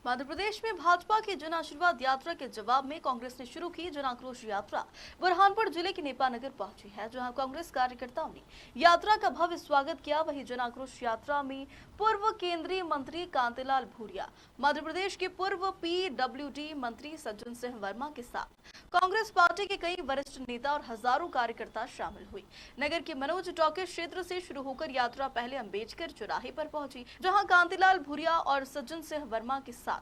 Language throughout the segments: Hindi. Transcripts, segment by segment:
मध्य प्रदेश में भाजपा की जन आशीर्वाद यात्रा के जवाब में कांग्रेस ने शुरू की जन आक्रोश यात्रा बुरहानपुर जिले के नेपा नगर पहुंची है, जहां कांग्रेस कार्यकर्ताओं ने यात्रा का भव्य स्वागत किया। वहीं जन आक्रोश यात्रा में पूर्व केंद्रीय मंत्री कांतिलाल भूरिया, मध्य प्रदेश के पूर्व पीडब्ल्यूडी मंत्री सज्जन सिंह वर्मा के साथ कांग्रेस पार्टी के कई वरिष्ठ नेता और हजारों कार्यकर्ता शामिल हुए। नगर के मनोज टॉकीज क्षेत्र से शुरू होकर यात्रा पहले अंबेडकर चौराहे पर पहुंची, जहां कांतिलाल भूरिया और सज्जन सिंह वर्मा के साथ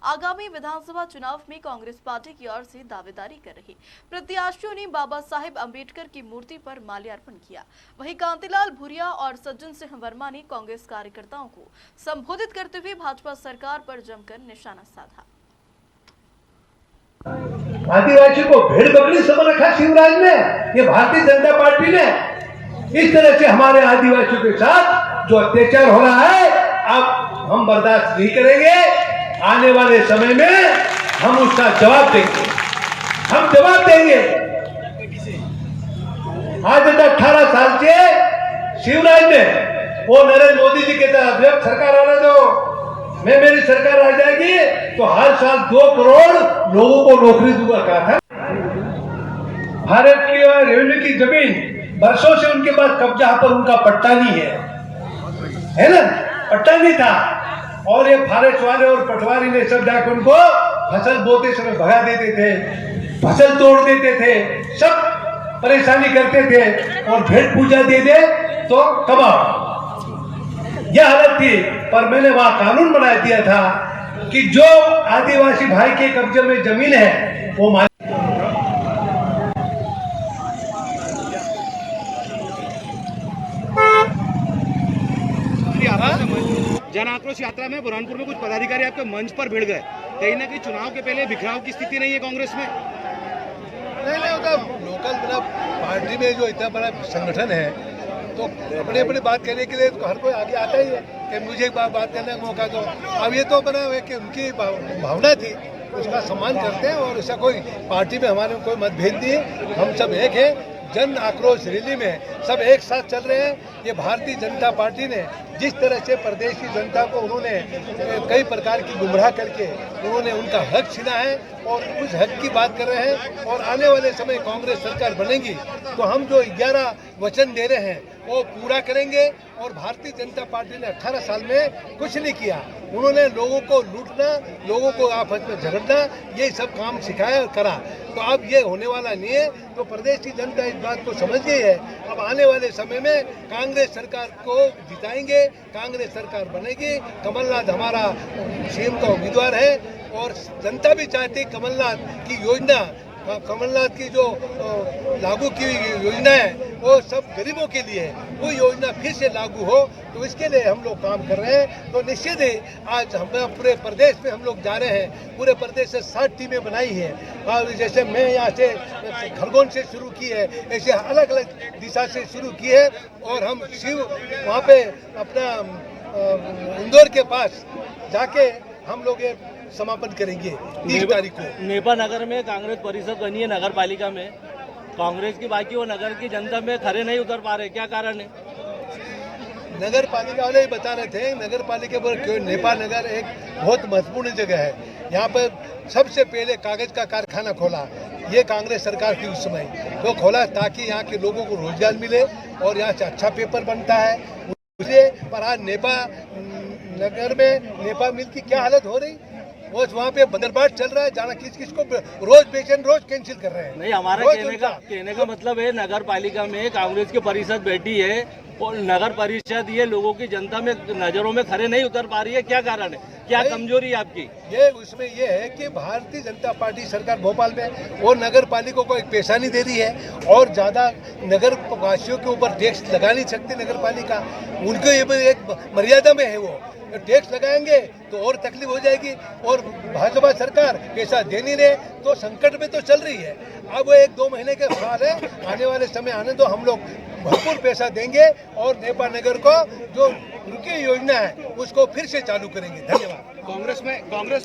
आगामी विधानसभा चुनाव में कांग्रेस पार्टी की ओर से दावेदारी कर रहे प्रत्याशियों ने बाबा साहेब अंबेडकर की मूर्ति पर माल्यार्पण किया। वहीं कांतिलाल भूरिया और सज्जन सिंह वर्मा ने कांग्रेस कार्यकर्ताओं को संबोधित करते हुए भाजपा सरकार पर जमकर निशाना साधा। आदिवासी को भेड़ बकरी समझ रखा शिवराज ने, ये भारतीय जनता पार्टी ने। इस तरह से हमारे आदिवासियों के साथ जो अत्याचार हो रहा है, अब हम बर्दाश्त नहीं करेंगे। आने वाले समय में हम उसका जवाब देंगे, हम जवाब देंगे। आज 18 साल से शिवराज ने वो नरेंद्र मोदी जी के तरफ जब सरकार आने दो, मेरी सरकार आ जाएगी तो हर साल 2 करोड़ लोगों को नौकरी दूंगा कहा था। भारत की रेवेन्यू की जमीन वर्षों से उनके पास कब्जा पर उनका पट्टा नहीं है ना, पट्टा नहीं था। और ये फारेस्ट वाले और पटवारी ने सब जाकर उनको फसल बोते समय भगा देते थे, फसल तोड़ देते थे, सब परेशानी करते थे और भेंट पूजा दे दे तो कमाओ, यह हालत थी। पर मैंने वहां कानून बना दिया था कि जो आदिवासी भाई के कब्जे में जमीन है वो जन आक्रोश यात्रा में बुरहानपुर में कुछ पदाधिकारी आपके मंच पर भिड़ गए। कहीं ना कहीं चुनाव के पहले बिखराव की स्थिति नहीं है कांग्रेस में? नहीं होता। लोकल बड़ा पार्टी में जो इतना बड़ा संगठन है तो अपनी अपनी बात कहने के लिए तो हर कोई आगे आता ही है कि मुझे बात करने का मौका दो। अब ये तो बना हुआ है कि उनकी भावना थी, उसका सम्मान करते हैं और ऐसा कोई पार्टी में हमारे कोई मतभेद नहीं है। हम सब एक हैं। जन आक्रोश रैली में सब एक साथ चल रहे हैं। ये भारतीय जनता पार्टी ने जिस तरह से प्रदेश की जनता को उन्होंने कई प्रकार की गुमराह करके उन्होंने उनका हक छीना है और उस हक की बात कर रहे हैं। और आने वाले समय कांग्रेस सरकार बनेगी तो हम जो 11 वचन दे रहे हैं वो पूरा करेंगे। और भारतीय जनता पार्टी ने 18 साल में कुछ नहीं किया। उन्होंने लोगों को लूटना, लोगों को आपस में झगड़ना, ये सब काम सिखाया और करा। तो अब ये होने वाला नहीं है। तो प्रदेश की जनता इस बात को समझ गई है। अब आने वाले समय में कांग्रेस सरकार को जिताएंगे, कांग्रेस सरकार बनेगी। कमलनाथ हमारा सीएम का उम्मीदवार है और जनता भी चाहती कमलनाथ की योजना, कमलनाथ की जो लागू की योजना है वो सब गरीबों के लिए है, वो योजना फिर से लागू हो। तो इसके लिए हम लोग काम कर रहे हैं। तो निश्चित ही आज हम पूरे प्रदेश में हम लोग जा रहे हैं। पूरे प्रदेश से 60 टीमें बनाई हैं। और जैसे मैं यहाँ से खरगोन से शुरू की है, ऐसे अलग अलग दिशा से शुरू की है। और हम वहाँ पे अपना इंदौर के पास जाके हम लोग ये समापन करेंगे 30 तारीख को। नेपा नगर में कांग्रेस परिषद बनी है, नगर पालिका में कांग्रेस की, बाकी वो नगर की जनता में खरे नहीं उतर पा रहे, क्या कारण है? नगर पालिका वाले ही बता रहे थे, नगर पालिका पर नेपा नगर एक बहुत महत्वपूर्ण जगह है। यहाँ पर सबसे पहले कागज का कारखाना खोला, ये कांग्रेस सरकार की उस समय तो खोला ताकि यहाँ के लोगों को रोजगार मिले और यहाँ से अच्छा पेपर बनता है। उससे पर आज नेपा नगर में नेपा मिल की क्या हालत हो रही, वो वहाँ पे बंदरबाट चल रहा है। जाना किस को रोज पेशेंट रोज कैंसिल कर रहे हैं। नहीं, हमारा कहने का मतलब है नगर पालिका में कांग्रेस की परिषद बैठी है और नगर परिषद ये लोगों की जनता में नजरों में खरे नहीं उतर पा रही है, क्या कारण है, क्या कमजोरी है आपकी? ये उसमें ये है कि भारतीय जनता पार्टी सरकार भोपाल में वो नगर पालिका को एक पैसा नहीं दे रही है और ज्यादा नगर वासियों के ऊपर टैक्स लगा नहीं सकती नगर पालिका। उनके ये एक मर्यादा में है, वो टैक्स लगाएंगे तो और तकलीफ हो जाएगी। और भाजपा सरकार पैसा दे नहीं रहे तो संकट में तो चल रही है। अब वो 1-2 महीने के साल है, आने वाले समय आने दो, हम लोग भरपूर पैसा देंगे और नेपा नगर को जो रुकी योजना है उसको फिर से चालू करेंगे। धन्यवाद। कांग्रेस